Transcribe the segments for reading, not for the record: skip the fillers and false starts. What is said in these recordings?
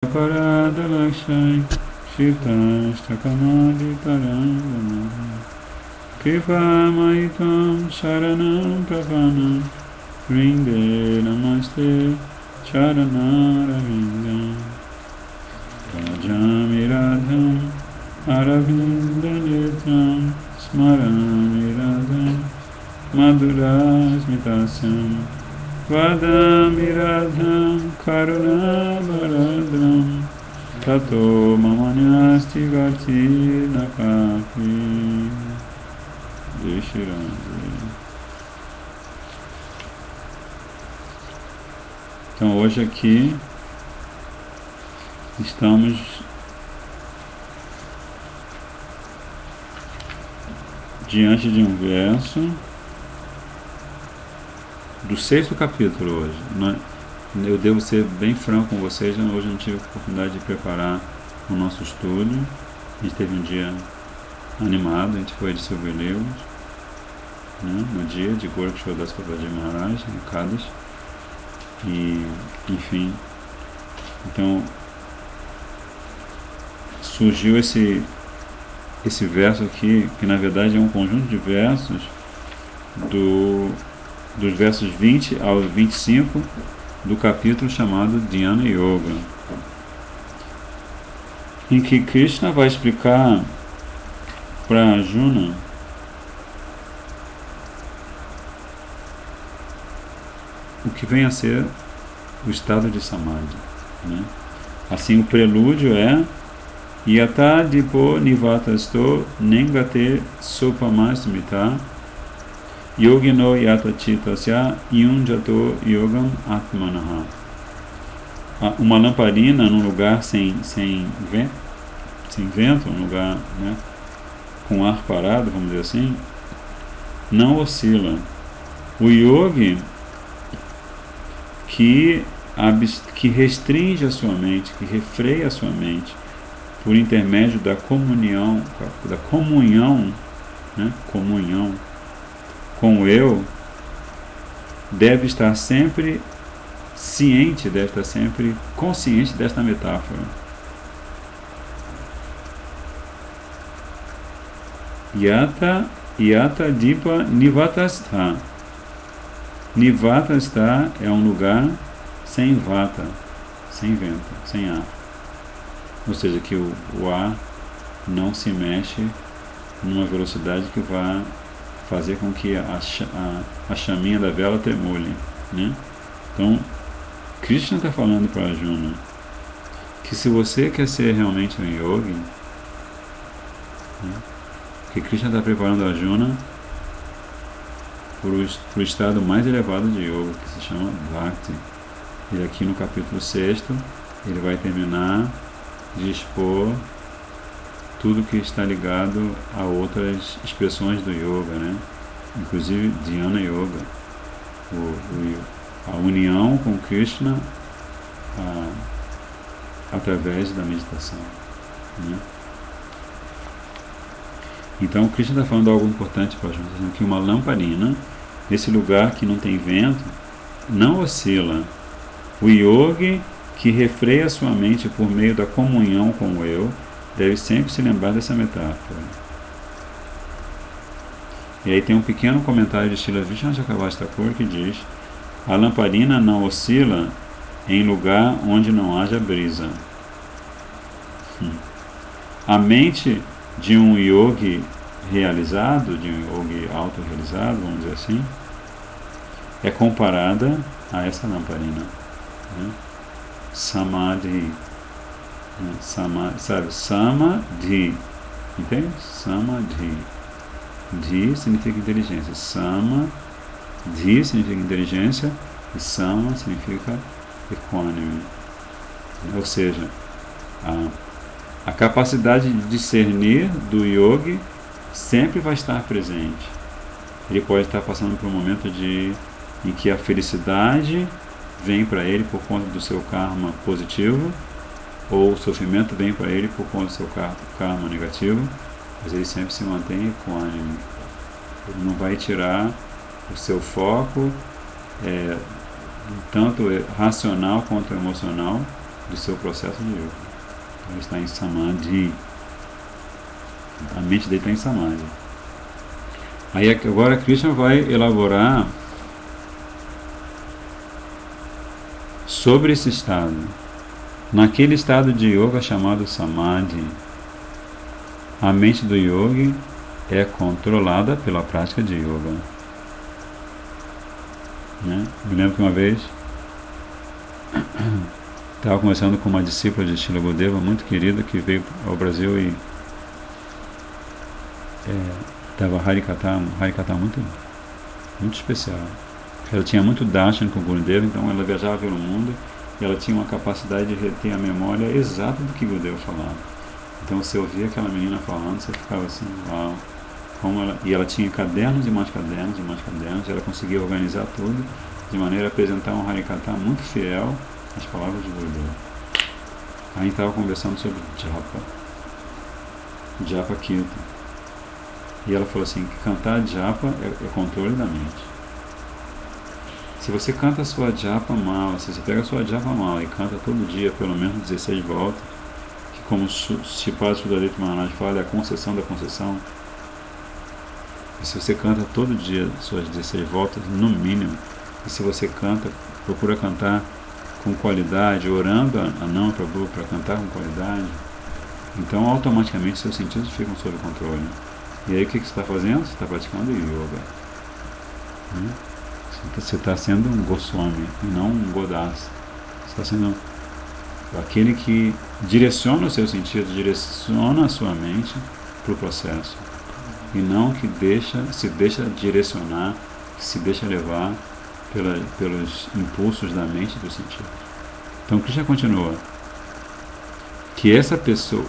Parada Lakshai Shivtashtakamadi Tarangana Kripamaitam Sharanam Prapanam Rinde Namaste Charanaravinda Rajami Radham Aravinda Netram Smarami Radham Madhura Smitasyam Vadami Radham Karuna Varadram Tato Mamanyasti Vati Nakapi Deshiranji. Então hoje aqui estamos diante de um verso do 6º capítulo hoje. Eu devo ser bem franco com vocês, hoje eu não tive a oportunidade de preparar o nosso estudo. A gente teve um dia animado, a gente foi distribuir livros, né, no dia de Gorakshodas Babaji Maharaj, em Kadas. E, enfim, então surgiu esse verso aqui, que na verdade é um conjunto de versos dos versos 20 ao 25 do capítulo chamado Dhyana Yoga, em que Krishna vai explicar para Arjuna o que vem a ser o estado de Samadhi, né? Assim, o prelúdio é Yata Dipo Nivatasto Nengate Sopamasmita Yogino Yata Chitasya Yunjato Yogam Atmanaha. Uma lamparina num lugar sem vento, um lugar, né, com ar parado, vamos dizer assim, não oscila. O yogi que restringe a sua mente, que refreia a sua mente por intermédio da comunhão, né, comunhão com o eu, deve estar sempre ciente, deve estar sempre consciente desta metáfora. Yata Dipa Nivatastha. Nivatastha é um lugar sem vata, sem vento, sem ar. Ou seja, que o ar não se mexe numa velocidade que vá fazer com que a chaminha da vela tremule, né? Então, Krishna está falando para Arjuna que se você quer ser realmente um yogi, né, que Krishna está preparando Arjuna para o estado mais elevado de yoga, que se chama Bhakti. E aqui no capítulo 6 ele vai terminar de expor tudo que está ligado a outras expressões do yoga, né? Inclusive Dhyana Yoga, a união com Krishna através da meditação, né? Então Krishna está falando algo importante para a gente, dizendo que uma lamparina, nesse lugar que não tem vento, não oscila. O yogi que refreia a sua mente por meio da comunhão com o eu deve sempre se lembrar dessa metáfora. E aí tem um pequeno comentário de Srila Vishnu Chakravarti Thakur que diz: a lamparina não oscila em lugar onde não haja brisa. A mente de um yogi realizado, de um yogi autorrealizado, vamos dizer assim, é comparada a essa lamparina, né? Samadhi. Samadhi, entende? Samadhi. Dhi significa inteligência. Samadhi significa inteligência e Sama significa equânime. Ou seja, a capacidade de discernir do yogi sempre vai estar presente. Ele pode estar passando por um momento em que a felicidade vem para ele por conta do seu karma positivo, ou o sofrimento vem para ele por conta do seu karma negativo, mas ele sempre se mantém equânime. Ele não vai tirar o seu foco, tanto racional quanto emocional, do seu processo de yoga. Então ele está em samadhi. A mente dele está em samadhi. Aí agora Krishna vai elaborar sobre esse estado. Naquele estado de yoga chamado samadhi, a mente do yogi é controlada pela prática de yoga. Né? Me lembro que uma vez estava conversando com uma discípula de Srila Gurudeva muito querida que veio ao Brasil e dava Harikatha muito, muito especial. Ela tinha muito darshan com o Gurudeva, então ela viajava pelo mundo e ela tinha uma capacidade de reter a memória exata do que Gurudeva falava. Então você ouvia aquela menina falando, você ficava assim, uau. E ela tinha cadernos e mais cadernos e mais cadernos, e ela conseguia organizar tudo de maneira a apresentar um Harikatha muito fiel às palavras de Gurudeva. Aí a gente estava conversando sobre Japa Kirtan. E ela falou assim, que cantar Japa é controle da mente. Se você canta a sua Japa mala, se você pega a sua Japa mala e canta todo dia pelo menos 16 voltas, que como Shripada Shuddharita Maharaj fala, é a concessão da concessão. E se você canta todo dia suas 16 voltas, no mínimo, e se você canta, procura cantar com qualidade, orando a não Prabhu para cantar com qualidade, então automaticamente seus sentidos ficam sob controle. E aí o que você está fazendo? Você está praticando yoga. Você está sendo um Goswami e não um Godasa. Você está sendo aquele que direciona os seus sentidos, direciona a sua mente para o processo. E não que se deixa direcionar, se deixa levar pelos impulsos da mente e do sentido. Então Krishna continua. Que essa pessoa,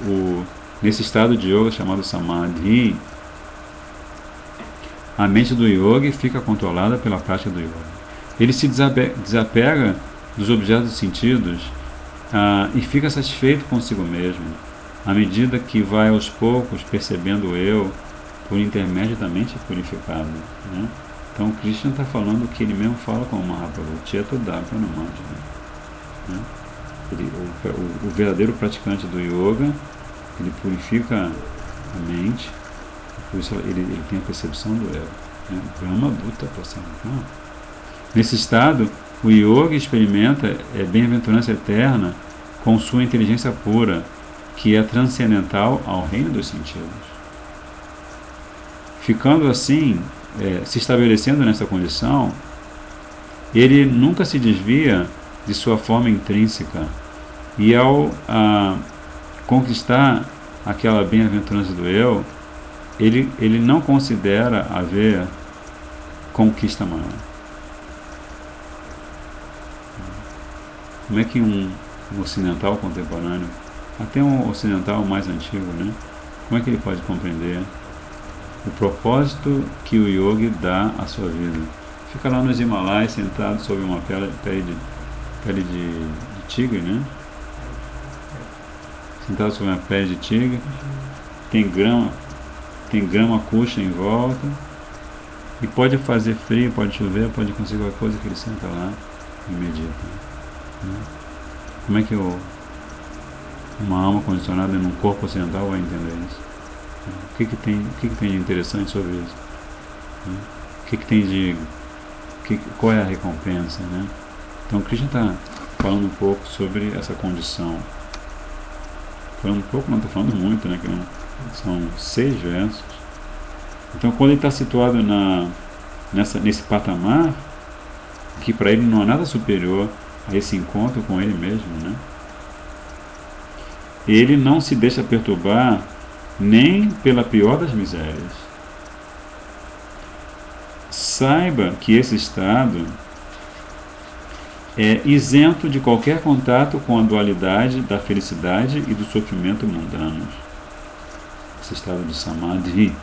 nesse estado de yoga chamado Samadhi, a mente do yogi fica controlada pela prática do yoga. Ele se desapega dos objetos dos sentidos e fica satisfeito consigo mesmo, à medida que vai aos poucos percebendo o eu por intermédio da mente purificada. Né? Então Krishna está falando o que ele mesmo fala com o Mahaprabhu, Chetodapranamadi. Né? O verdadeiro praticante do yoga, ele purifica a mente. Por isso ele tem a percepção do ego. Né? Brahma Bhuta Prasana. Nesse estado, o yoga experimenta a bem-aventurança eterna com sua inteligência pura, que é transcendental ao reino dos sentidos. Ficando assim, se estabelecendo nessa condição, ele nunca se desvia de sua forma intrínseca. E ao conquistar aquela bem-aventurança do eu, ele não considera haver conquista maior. Como é que um ocidental contemporâneo, até um ocidental mais antigo, né? Como é que ele pode compreender o propósito que o yogi dá à sua vida? Fica lá nos Himalaias, sentado sob uma pele de tigre, né? Sentado sob uma pele de tigre, tem grama coxa em volta, e pode fazer frio, pode chover, pode acontecer qualquer coisa, que ele senta lá e medita. Né? Como é que uma alma condicionada num corpo ocidental vai entender isso? O que tem de interessante sobre isso? Qual é a recompensa? Né? Então Krishna está falando um pouco sobre essa condição. Falando um pouco, não está falando muito, né? São 6 versos. Então quando ele está situado nesse patamar, que para ele não há nada superior a esse encontro com ele mesmo, né? Ele não se deixa perturbar nem pela pior das misérias. Saiba que esse estado é isento de qualquer contato com a dualidade da felicidade e do sofrimento mundanos. Esse estado de Samadhi.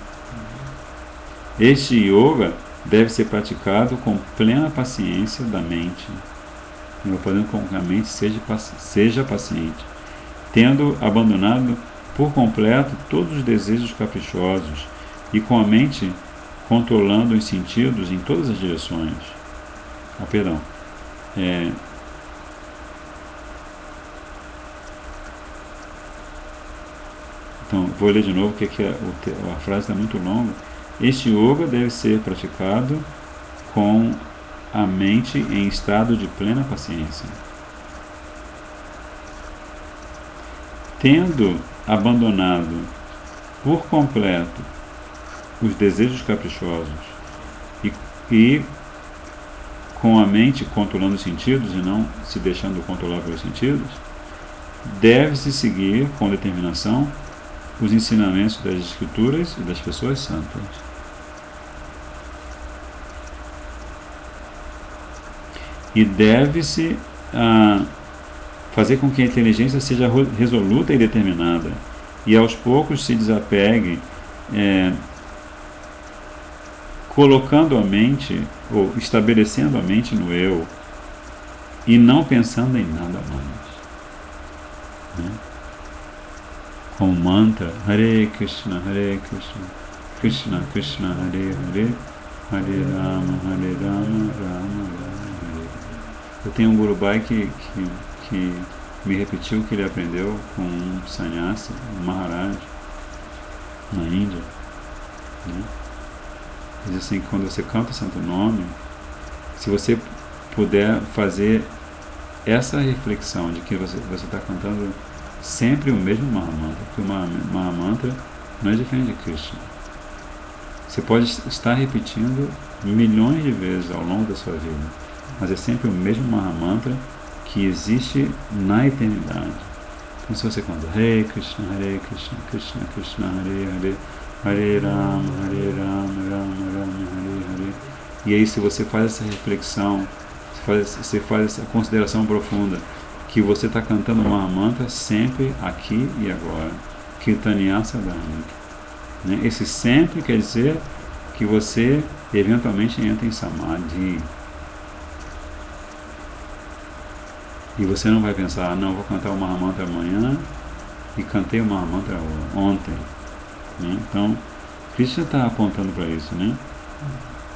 Este yoga deve ser praticado com plena paciência da mente, fazendo com que a mente seja paciente, tendo abandonado por completo todos os desejos caprichosos e com a mente controlando os sentidos em todas as direções. Então, vou ler de novo, porque a frase está muito longa. Este yoga deve ser praticado com a mente em estado de plena paciência. Tendo abandonado por completo os desejos caprichosos e com a mente controlando os sentidos e não se deixando controlar pelos sentidos, deve-se seguir com determinação os ensinamentos das Escrituras e das pessoas santas. E deve-se fazer com que a inteligência seja resoluta e determinada, e aos poucos se desapegue, colocando a mente, ou estabelecendo a mente no eu, e não pensando em nada mais. Né? Com o mantra Hare Krishna, Krishna Krishna, Hare Hare, Hare Rama, Rama Rama. Eu tenho um Gurubai que me repetiu que ele aprendeu com um sannyasi, um Maharaj, na Índia. Né? Diz assim, que quando você canta o Santo Nome, se você puder fazer essa reflexão de que você está cantando sempre o mesmo Mahamantra, porque o Mahamantra não é diferente de Krishna. Você pode estar repetindo milhões de vezes ao longo da sua vida, mas é sempre o mesmo Mahamantra que existe na eternidade. Então, se você canta Hare Krishna, Krishna Krishna, Hare Hare, Hare Rama, Rama Rama, Hare Hare, e aí se você faz essa reflexão, você faz essa consideração profunda, que você está cantando o Mahamantra sempre, aqui e agora, Kirtaniya Sadhanika. Né? Esse sempre quer dizer que você eventualmente entra em Samadhi. E você não vai pensar, não, vou cantar o Mahamantra amanhã e cantei o Mahamantra ontem. Né? Então, Krishna está apontando para isso, né?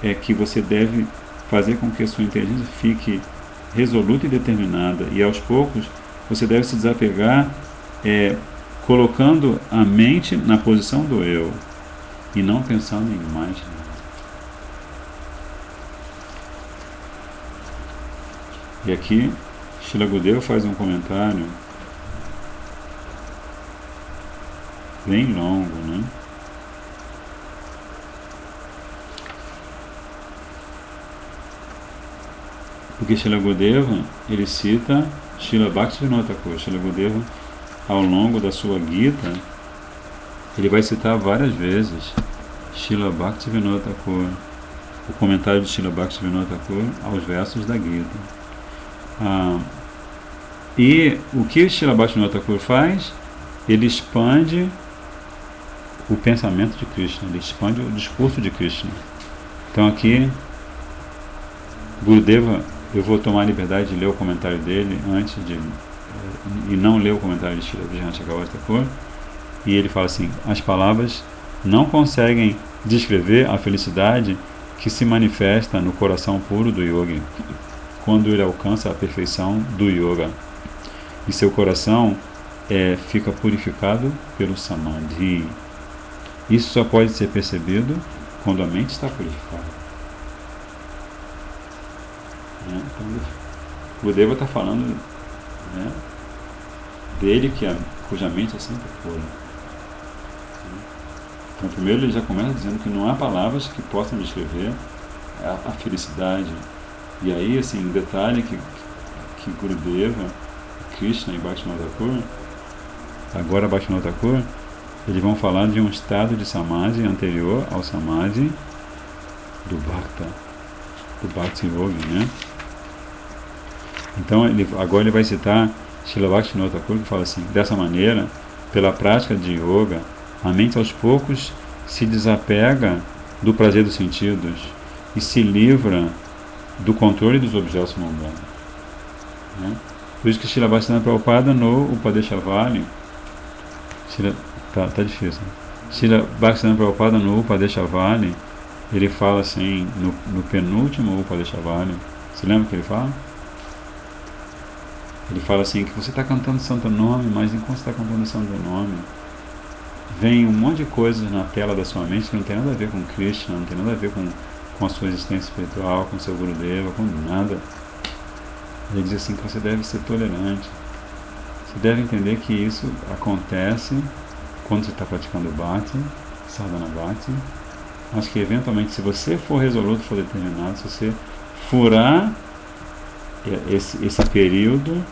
É que você deve fazer com que a sua inteligência fique resoluta e determinada, e aos poucos você deve se desapegar, colocando a mente na posição do eu e não pensando em mais nada. E aqui Srila Gurudeva faz um comentário bem longo, né? Porque Srila Gurudeva, ele cita Srila Bhaktivinoda Thakur. Srila Gurudeva, ao longo da sua Gita, ele vai citar várias vezes Srila Bhaktivinoda Thakur, o comentário de Srila Bhaktivinoda Thakur aos versos da Gita. E o que Srila Bhaktivinoda Thakur faz? Ele expande o pensamento de Krishna, ele expande o discurso de Krishna. Então aqui, Gurudeva, eu vou tomar a liberdade de ler o comentário dele e não ler o comentário de Srila Vijnana Chakravarti Thakur. E ele fala assim: as palavras não conseguem descrever a felicidade que se manifesta no coração puro do yogi quando ele alcança a perfeição do yoga. E seu coração fica purificado pelo samadhi. Isso só pode ser percebido quando a mente está purificada. Então, o Gurudeva está falando, né, dele cuja mente é sempre pura. Então, primeiro ele já começa dizendo que não há palavras que possam descrever a felicidade. E aí, assim, um detalhe que Gurudeva, Krishna e Bhaktivinoda Thakur, agora Bhaktivinoda Thakur, eles vão falar de um estado de samadhi anterior ao samadhi do Bhakta, do Bhakti Yogi, né? Então, agora ele vai citar Srila Bhaktivinoda Thakur, que fala assim: dessa maneira, pela prática de yoga, a mente aos poucos se desapega do prazer dos sentidos e se livra do controle dos objetos mundanos. Né? Por isso que Srila Bhaktivinoda Prabhupada no Upadeshavali, tá difícil. Srila Bhaktivinoda Prabhupada no Upadeshavali, ele fala assim, no penúltimo Upadeshavali, você lembra o que ele fala? Ele fala assim, que você está cantando Santo Nome, mas enquanto você está cantando Santo Nome, vem um monte de coisas na tela da sua mente que não tem nada a ver com Krishna, não tem nada a ver com a sua existência espiritual, com o seu Gurudeva, com nada. Ele diz assim que você deve ser tolerante. Você deve entender que isso acontece quando você está praticando Bhakti, Sadhana Bhakti, mas que eventualmente, se você for resoluto, for determinado, se você furar esse período,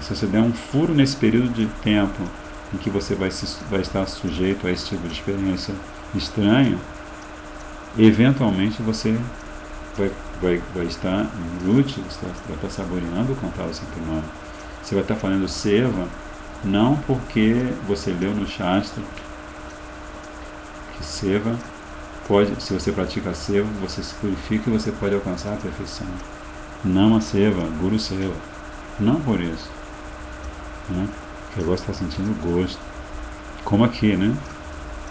se você der um furo nesse período de tempo em que você vai estar sujeito a esse tipo de experiência estranha, eventualmente você vai estar em Ruti, você vai estar saboreando o cantar do Santo Nome. Você vai estar fazendo seva, não porque você leu no Shastra que seva pode, se você pratica seva, você se purifica e você pode alcançar a perfeição. Nama seva, Guru seva. Não por isso, né? Porque agora você está sentindo gosto. Como aqui, né?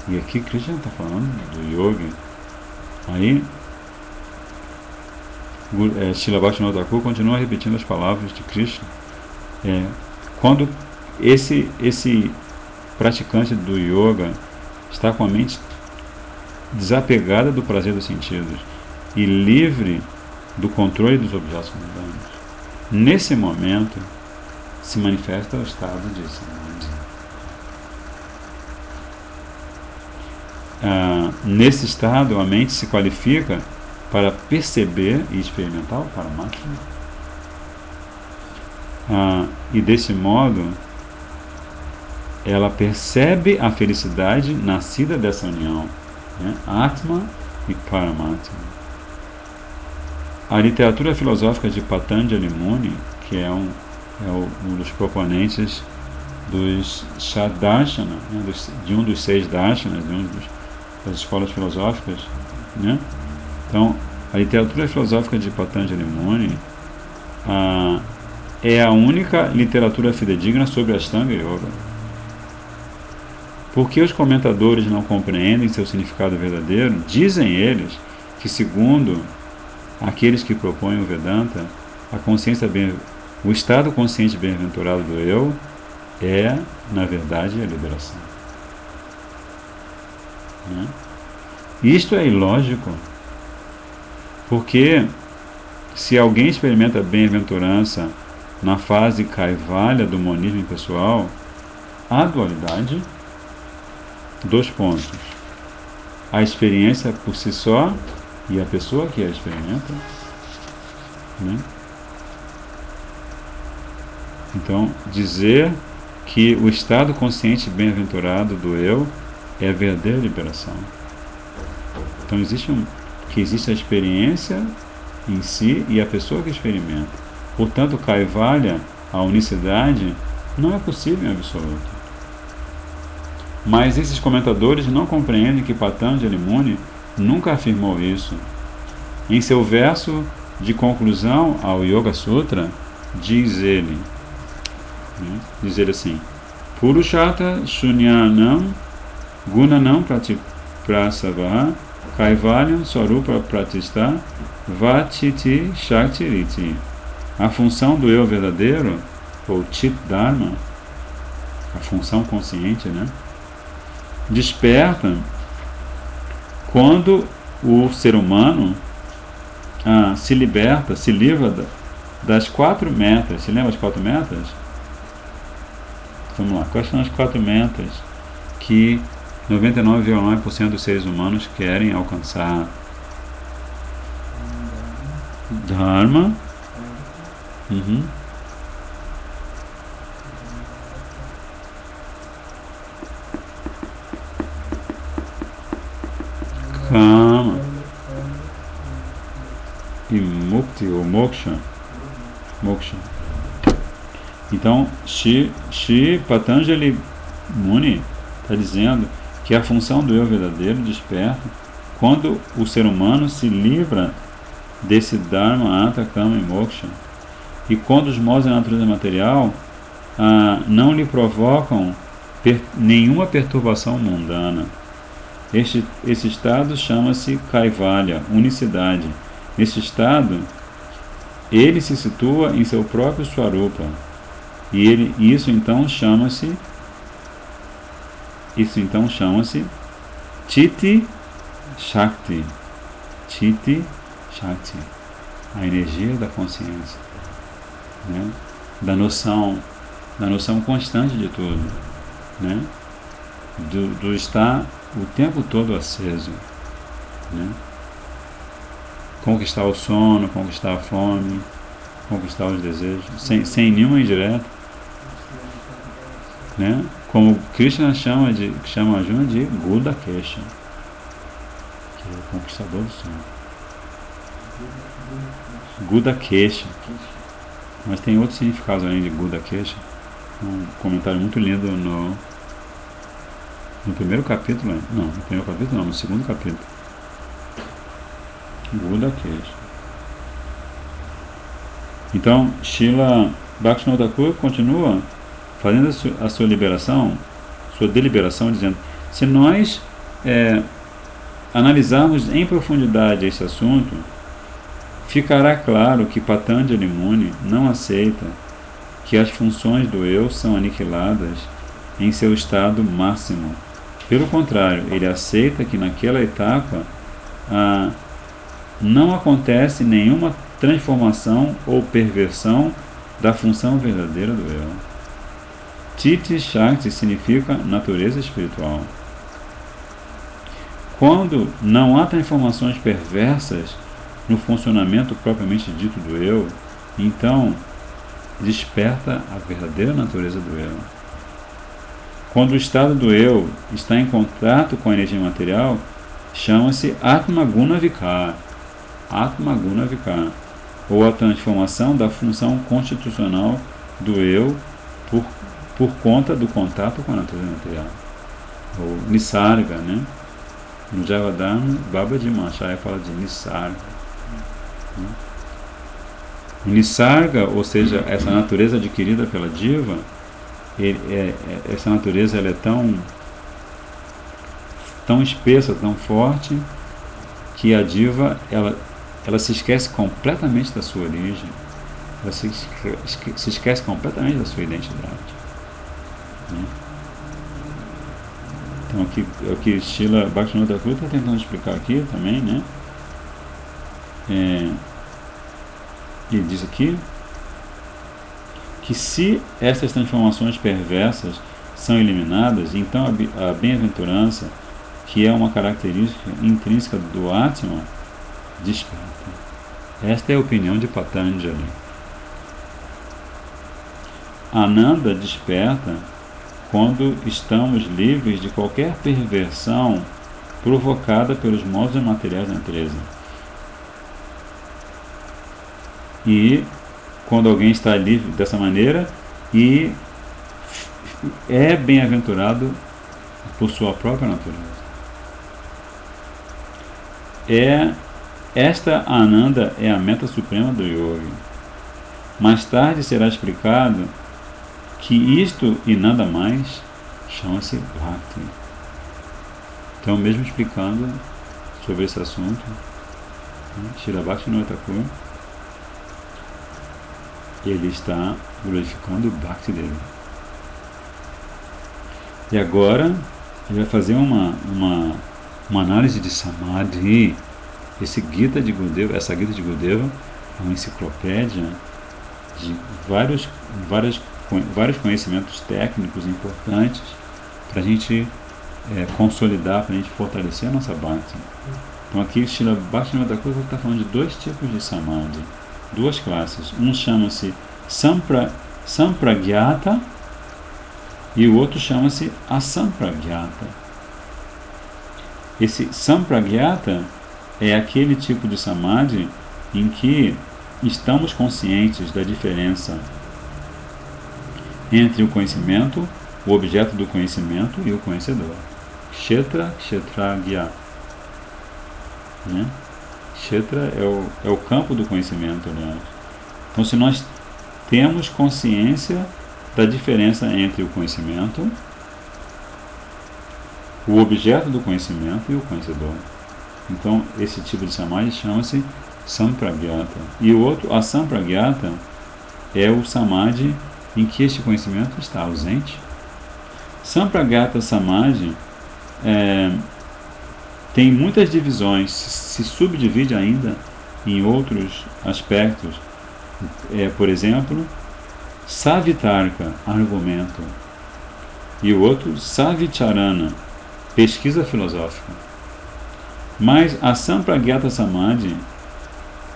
E aqui Krishna está falando do yoga. Aí Srila Bhaktivinoda Thakur continua repetindo as palavras de Krishna. Quando esse praticante do yoga está com a mente desapegada do prazer dos sentidos e livre do controle dos objetos mundanos, nesse momento se manifesta o estado de samadhi. Nesse estado a mente se qualifica para perceber e experimentar o Paramatma. E desse modo ela percebe a felicidade nascida dessa união, né? Atma e Paramatma. A literatura filosófica de Patanjali Muni, que é um dos proponentes dos Shadarshana, né? De um dos 6 darshanas, das escolas filosóficas, né? Então, a literatura filosófica de Patanjali Muni é a única literatura fidedigna sobre Ashtanga Yoga. Porque os comentadores não compreendem seu significado verdadeiro, dizem eles que, segundo aqueles que propõem o Vedanta, o estado consciente bem-aventurado do eu é, na verdade, a liberação. Né? Isto é ilógico, porque se alguém experimenta bem-aventurança na fase Kaivalya do monismo impessoal, a dualidade, 2 pontos. A experiência por si só e a pessoa que a experimenta, né? Então, dizer que o estado consciente bem-aventurado do eu é a verdadeira liberação. Então, existe a experiência em si e a pessoa que experimenta. Portanto, Kaivalya, a unicidade, não é possível em absoluto. Mas esses comentadores não compreendem que Patanjali Muni nunca afirmou isso. Em seu verso de conclusão ao Yoga Sutra, diz ele assim: Purushata Shunyanam Gunanam Pratiprasava Kaivalyam Swarupa Pratishta Vatiti Shaktiriti. A função do eu verdadeiro, ou Chit Dharma, a função consciente, né? Desperta quando o ser humano se livra das 4 metas. Se lembra as 4 metas? Vamos lá, quais são as 4 metas que 99,9% dos seres humanos querem alcançar? Dharma. Kama e Mukti ou Moksha. Então, Shri Patanjali Muni está dizendo que a função do eu verdadeiro desperta quando o ser humano se livra desse Dharma, Artha, Kama e Moksha, e quando os modos da natureza material não lhe provocam nenhuma perturbação mundana. Esse estado chama-se Kaivalya, unicidade. Nesse estado, ele se situa em seu próprio Swarupa. E isso então chama-se Isso então chama-se Chitti Shakti. Chitti Shakti, a energia da consciência, né? da noção constante de tudo, né? do estar o tempo todo aceso, né? Conquistar o sono, conquistar a fome, conquistar os desejos, sem nenhuma indireta, né? Como Krishna chama Arjuna de Gudakesha, que é o conquistador do sono. Gudakesha. Mas tem outros significados além de Gudakesha. Um comentário muito lindo no primeiro capítulo. Não, no primeiro capítulo não, no segundo capítulo. Gudakesha. Então, Srila Bhaktivinoda Thakur continua fazendo a sua deliberação, dizendo: se nós analisarmos em profundidade esse assunto, ficará claro que Patanjali Muni não aceita que as funções do eu são aniquiladas em seu estado máximo. Pelo contrário, ele aceita que naquela etapa não acontece nenhuma transformação ou perversão da função verdadeira do eu. Chitti Shakti significa natureza espiritual. Quando não há transformações perversas no funcionamento propriamente dito do eu, então desperta a verdadeira natureza do eu. Quando o estado do eu está em contato com a energia material, chama-se Atma Guna Vikar, ou a transformação da função constitucional do eu por conta do contato com a natureza material, ou Nisarga, né? No Javadharma, Babaji Mahachaya fala de Nisarga. O Nisarga, ou seja, essa natureza adquirida pela Diva, essa natureza ela é tão espessa, tão forte, que a Diva ela se esquece completamente da sua origem, ela se esquece completamente da sua identidade. Né? Então o que Srila Bhaktivinoda Thakur está tentando explicar aqui também, né? Ele diz aqui que se essas transformações perversas são eliminadas, então a bem-aventurança, que é uma característica intrínseca do Atma, desperta. Esta é a opinião de Patanjali. Ananda desperta quando estamos livres de qualquer perversão provocada pelos modos materiais da natureza. E quando alguém está livre dessa maneira e é bem-aventurado por sua própria natureza. Esta Ananda é a meta suprema do yoga. Mais tarde será explicado que isto e nada mais chama-se Bhakti. Então, mesmo explicando sobre esse assunto, Srila Bhaktivinoda Thakur, ele está glorificando o Bhakti dele. E agora, ele vai fazer uma análise de Samadhi. Essa Gita de Gurudeva é uma enciclopédia de vários conhecimentos técnicos importantes para a gente consolidar, para a gente fortalecer a nossa Bhakti. Então aqui Srila Bhaktivinoda Thakur está falando de dois tipos de Samadhi, duas classes. Um chama-se Sampragyata e o outro chama-se Asampragyata. Esse Sampragyata é aquele tipo de Samadhi em que estamos conscientes da diferença entre o conhecimento, o objeto do conhecimento e o conhecedor. Kshetra, Kshetragya. Né? Kshetra é o campo do conhecimento, aliás. Então, se nós temos consciência da diferença entre o conhecimento, o objeto do conhecimento e o conhecedor. Então, esse tipo de Samadhi chama-se Sampragyata. E o outro, a Sampragyata, é o Samadhi em que este conhecimento está ausente. Sampragata Samadhi tem muitas divisões, se subdivide ainda em outros aspectos. Por exemplo, Savitarka, argumento, e o outro Savicharana, pesquisa filosófica. Mas a Sampragata Samadhi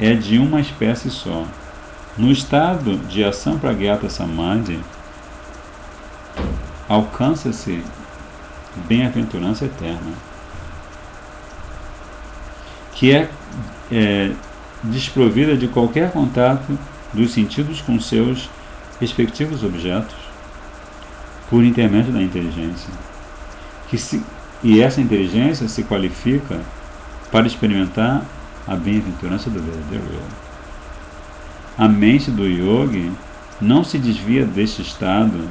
é de uma espécie só. No estado de Asampragata Samadhi, alcança-se bem-aventurança eterna, que é desprovida de qualquer contato dos sentidos com seus respectivos objetos, por intermédio da inteligência. E essa inteligência se qualifica para experimentar a bem-aventurança do verdadeiro eu. A mente do yogi não se desvia deste estado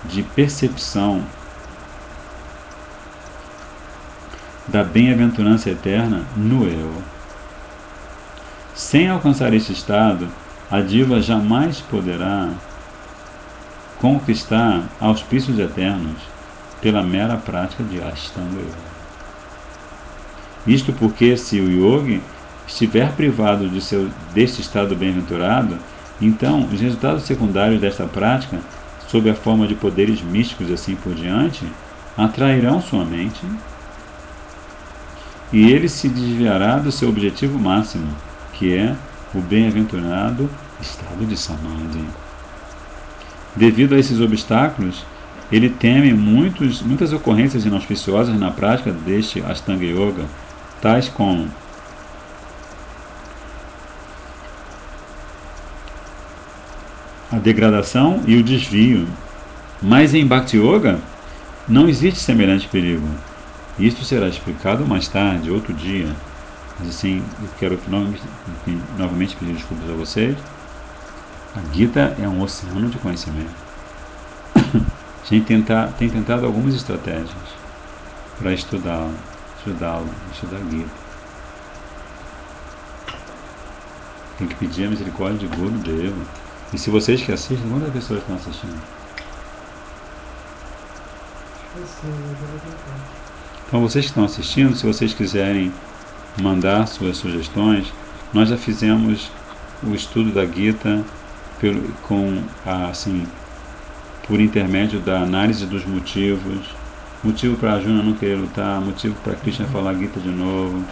de percepção da bem-aventurança eterna no eu. Sem alcançar este estado, a diva jamais poderá conquistar auspícios eternos pela mera prática de Ashtanga Yoga. Isto porque, se o yogi estiver privado deste estado bem-aventurado, então os resultados secundários desta prática, sob a forma de poderes místicos e assim por diante, atrairão sua mente e ele se desviará do seu objetivo máximo, que é o bem-aventurado estado de Samadhi. Devido a esses obstáculos, ele teme muitas ocorrências inauspiciosas na prática deste Ashtanga Yoga, tais como a degradação e o desvio. Mas em Bhakti Yoga não existe semelhante perigo. Isto será explicado mais tarde, outro dia. Mas assim, eu quero novamente pedir desculpas a vocês. A Gita é um oceano de conhecimento. A gente tem tentado algumas estratégias para estudar a Gita. Tem que pedir a misericórdia de Gurudeva. E se vocês que assistem, quantas pessoas estão assistindo? Então, vocês que estão assistindo, se vocês quiserem mandar suas sugestões, nós já fizemos o estudo da Gita por intermédio da análise dos motivos, motivo para Arjuna não querer lutar, motivo para Krishna falar Gita de novo. Não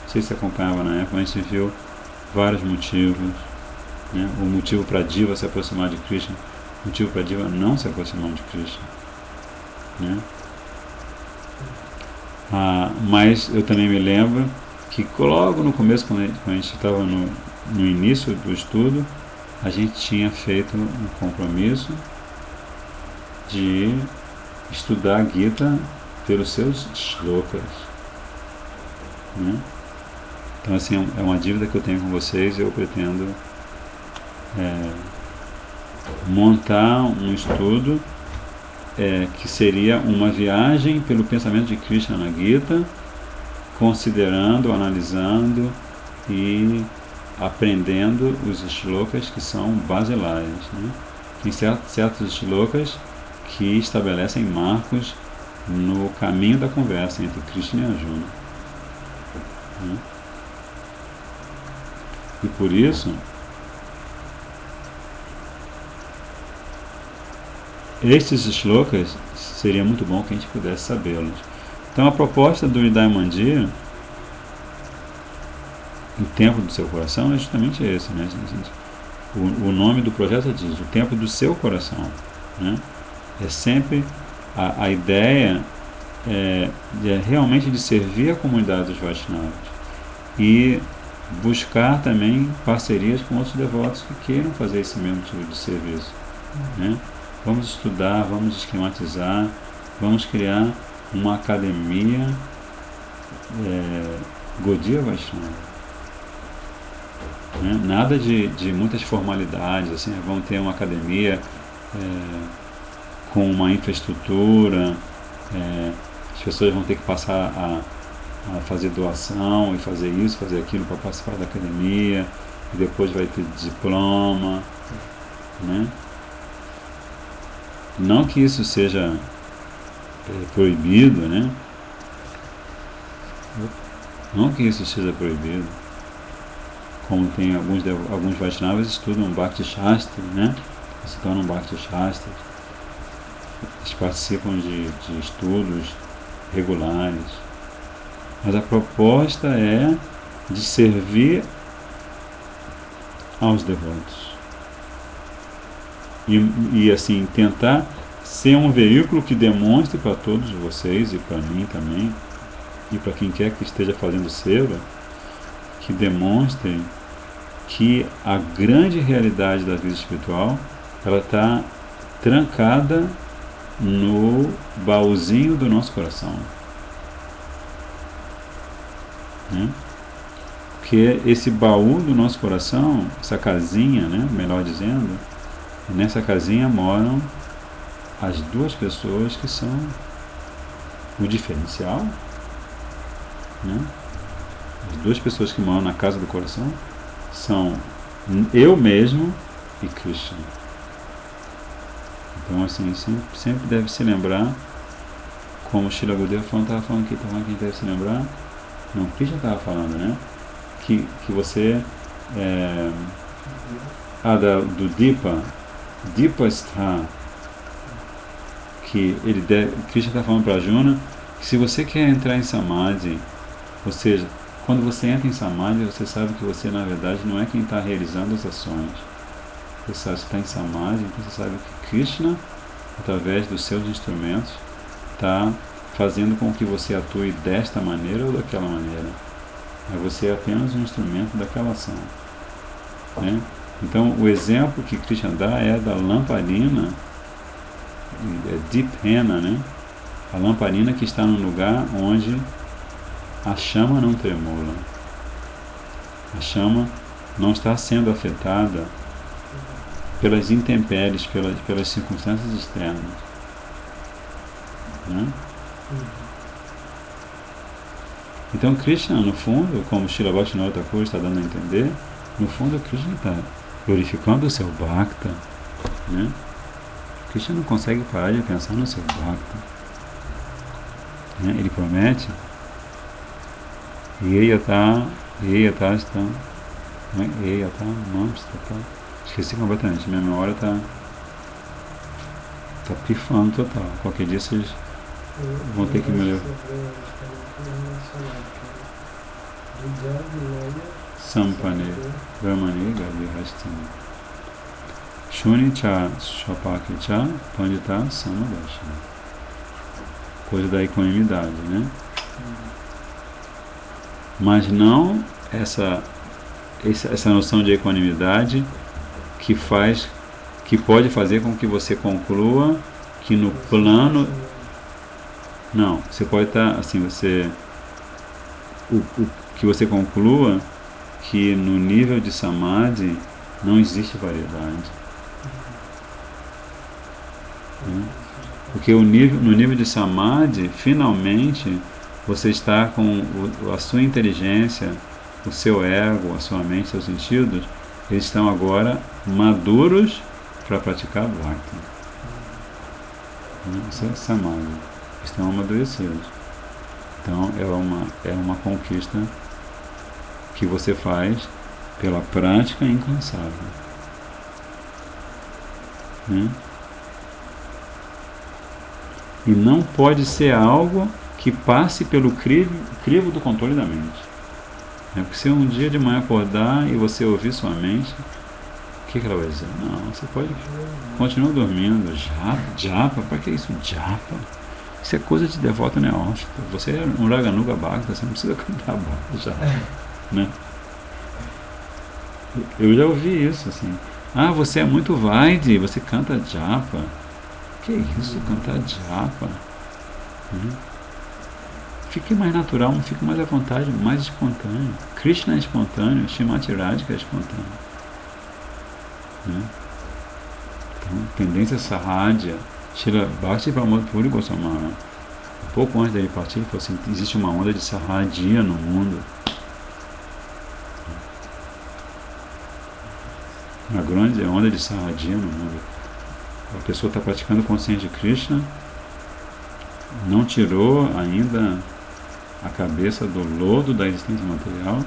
sei se você acompanhava na época, a gente viu vários motivos, né? O motivo para Diva se aproximar de Krishna, o motivo para Diva não se aproximar de Krishna, né? Mas eu também me lembro que logo no começo, quando a gente estava no início do estudo, a gente tinha feito um compromisso de estudar a Gita pelos seus shlokas, né? Então, assim, é uma dívida que eu tenho com vocês e eu pretendo montar um estudo que seria uma viagem pelo pensamento de Krishna na Gita, considerando, analisando e aprendendo os shlokas que são basilares, né? Tem certos shlokas que estabelecem marcos no caminho da conversa entre Krishna e Arjuna, né? E por isso, estes shlokas seria muito bom que a gente pudesse sabê-los. Então a proposta do Hridaya Mandir, o templo do seu coração, é justamente esse, né? O nome do projeto diz, o templo do seu coração, né? É sempre a ideia realmente de servir a comunidade dos Vaishnavas e buscar também parcerias com outros devotos que queiram fazer esse mesmo tipo de serviço, né? Vamos estudar, vamos esquematizar, vamos criar uma academia Gaudiya Vaishnava, né? Nada de muitas formalidades, assim, vamos ter uma academia com uma infraestrutura, as pessoas vão ter que passar a fazer doação e fazer isso, fazer aquilo para participar da academia, e depois vai ter diploma, né? Não que isso seja proibido, né? Não que isso seja proibido. Como tem alguns Vaishnavas estudam Bhakti Shastri, né? Se tornam Bhakti Shastri. Eles participam de estudos regulares. Mas a proposta é de servir aos devotos. E assim, tentar ser um veículo que demonstre para todos vocês e para mim também, e para quem quer que esteja fazendo seva, que demonstrem que a grande realidade da vida espiritual ela está trancada no baúzinho do nosso coração, né? Porque esse baú do nosso coração, essa casinha, né, melhor dizendo, nessa casinha moram as duas pessoas que são o diferencial, né? As duas pessoas que moram na casa do coração são eu mesmo e Krishna. Então, assim, sempre deve se lembrar, como Srila Gurudeva estava falando aqui, que deve se lembrar, não, Krishna estava falando, né? Que você, do Dipa está, que Krishna está falando para Arjuna, que se você quer entrar em Samadhi, ou seja, quando você entra em Samadhi, você sabe que você, na verdade, não é quem está realizando as ações. Você sabe que está em Samadhi, então você sabe que Krishna, através dos seus instrumentos, está fazendo com que você atue desta maneira ou daquela maneira. Mas você é apenas um instrumento daquela ação, né? Então, o exemplo que Krishna dá é da lamparina, Deep Henna, né? A lamparina que está num lugar onde a chama não tremula. A chama não está sendo afetada pelas intempéries, pelas circunstâncias externas, né? Então Krishna, no fundo, como Srila Vaishnava Thakur está dando a entender, no fundo Krishna está glorificando o seu Bhakta, né? Krishna não consegue parar de pensar no seu Bhakta, né? Ele promete esqueci completamente, minha memória está pifando total. Qualquer dia vocês vão ter que me ler. Sampane Brahmane Gavihastini Shuni Cha Shopaki Cha Pandita Samadashana. Coisa da equanimidade, né? Mas não essa noção de equanimidade que pode fazer com que você conclua que no plano... Não, você pode estar assim, que você conclua que no nível de Samadhi não existe variedade. Né? Porque no nível de Samadhi, finalmente, você está com a sua inteligência, o seu ego, a sua mente, seus sentidos, eles estão agora maduros para praticar Bhakti. Isso é Samadhi. Estão amadurecidos. Então é uma conquista que você faz pela prática incansável, né? E não pode ser algo que passe pelo crivo do controle da mente. Porque se um dia de manhã acordar e você ouvir sua mente, o que ela vai dizer? Não, você pode continuar dormindo. Japa, para que isso? Japa? Isso é coisa de devoto neófito. Você é um Raganuga Bhakta, você não precisa cantar Bhakta já, né? Eu já ouvi isso, assim. Ah, você é muito Vaidhi, você canta Japa. Que isso, cantar Japa? Fique mais natural, fique mais à vontade, mais espontâneo. Krishna é espontâneo, Srimati Radhika é espontâneo, né? Então, tendência Sahaja, Srila Bhakti Pramod Puri Goswami Maharaj, um pouco antes dele partir, ele falou assim, existe uma onda de Sahaja no mundo. Uma grande onda de Sahaja no mundo. A pessoa está praticando consciência de Krishna não tirou ainda a cabeça do lodo da existência material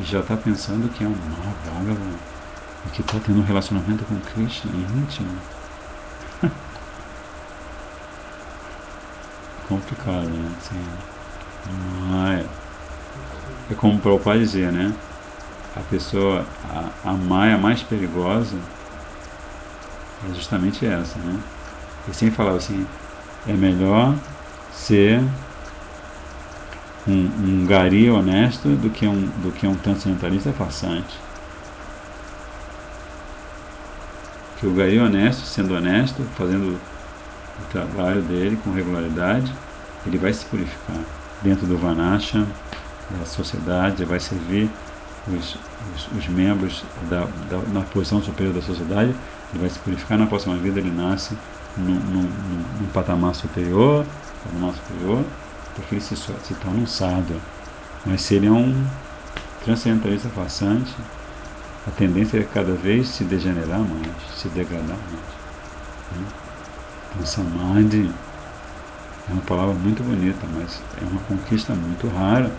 e já está pensando que é um Mahabhagava e que está tendo um relacionamento com Krishna íntimo. Complicado, né? Assim, é como o Prabhupada dizia, né? A pessoa, a Maya mais perigosa é justamente essa, né? Ele sempre falava assim, é melhor ser um gari honesto do que um transcendentalista farsante. Que o gari honesto, sendo honesto, fazendo o trabalho dele com regularidade, ele vai se purificar dentro do Vanasham, da sociedade, vai servir os membros na posição superior da sociedade, ele vai se purificar, na próxima vida ele nasce num patamar superior, porque ele se torna um sadhu. Mas se ele é um transcendentalista farsante, a tendência é cada vez se degenerar mais, se degradar mais. Então, samadhi é uma palavra muito bonita, mas é uma conquista muito rara.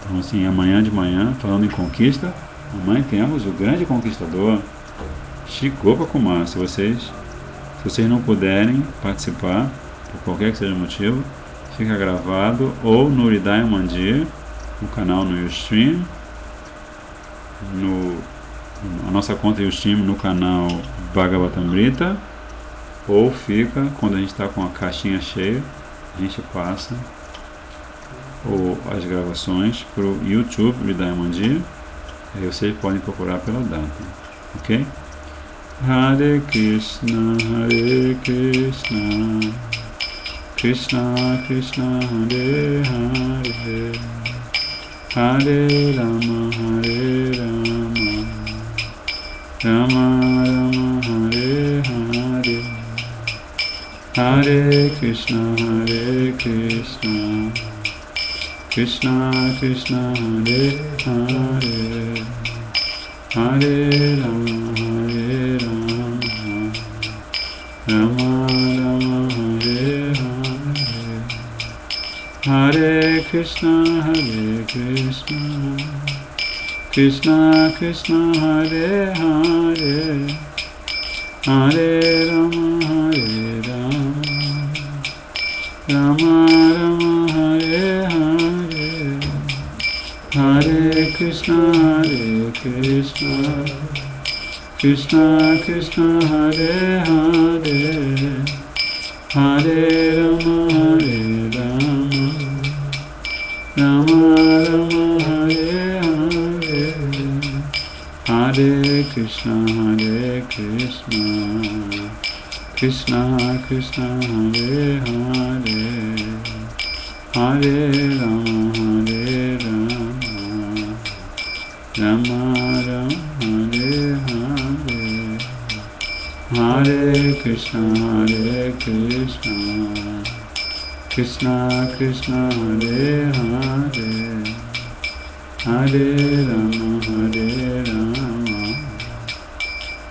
Então, assim, amanhã de manhã, falando em conquista, amanhã temos o grande conquistador, Shri Gopakumar. Se vocês não puderem participar, por qualquer que seja o motivo, fica gravado ou no Hridaya Mandir, no canal no Ustream, a nossa conta Ustream no canal Bhagavatamrita, ou fica, quando a gente está com a caixinha cheia, a gente passa as gravações para o YouTube Hridaya Mandir, aí vocês podem procurar pela data, ok? Hare Krishna, Krishna Krishna, Hare Hare, Hare Rama, Rama Rama, Hare Hare, Hare Krishna, Krishna Krishna, Hare Hare, Hare Rama, Rama Rama, Hare Hare, Hare Krishna, Krishna Krishna, Hare Hare, Hare Rama, Rama Rama, Hare Hare, Hare Krishna, Krishna Krishna, Hare Hare, Hare Rama, Rama Rama, Hare Hare, Hare Krishna, Krishna Krishna, Hare Hare, Hare Rama, Rama Rama, Hare Hare, Hare Krishna, Krishna Krishna, Hare Hare, Hare Rama,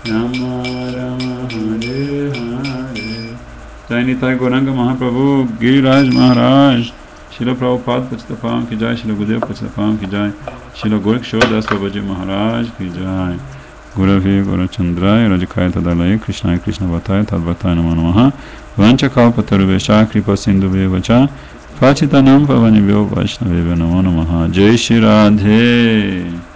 Rama Rama, Hare Hare. Jai Nitai Gauranga Mahaprabhu, Giriraj Maharaj, Srila Prabhupada Patitapam Ki Jai, Srila Gurudev Patitapam Ki Jai, Srila Goraksha Das Babaji Maharaj Ki Jai, Guravi Gurachandrai Radhikaya Tadalaya Krishnaya Krishna Bhataya Tadbhataya Namo Namaha, Vancha Kalpatarubhesha Kripa Sindhubhe Vacha, Pachitanam Pavanibhyo Vaishnavebhyo Namo Namaha. Jai Shri Radhe.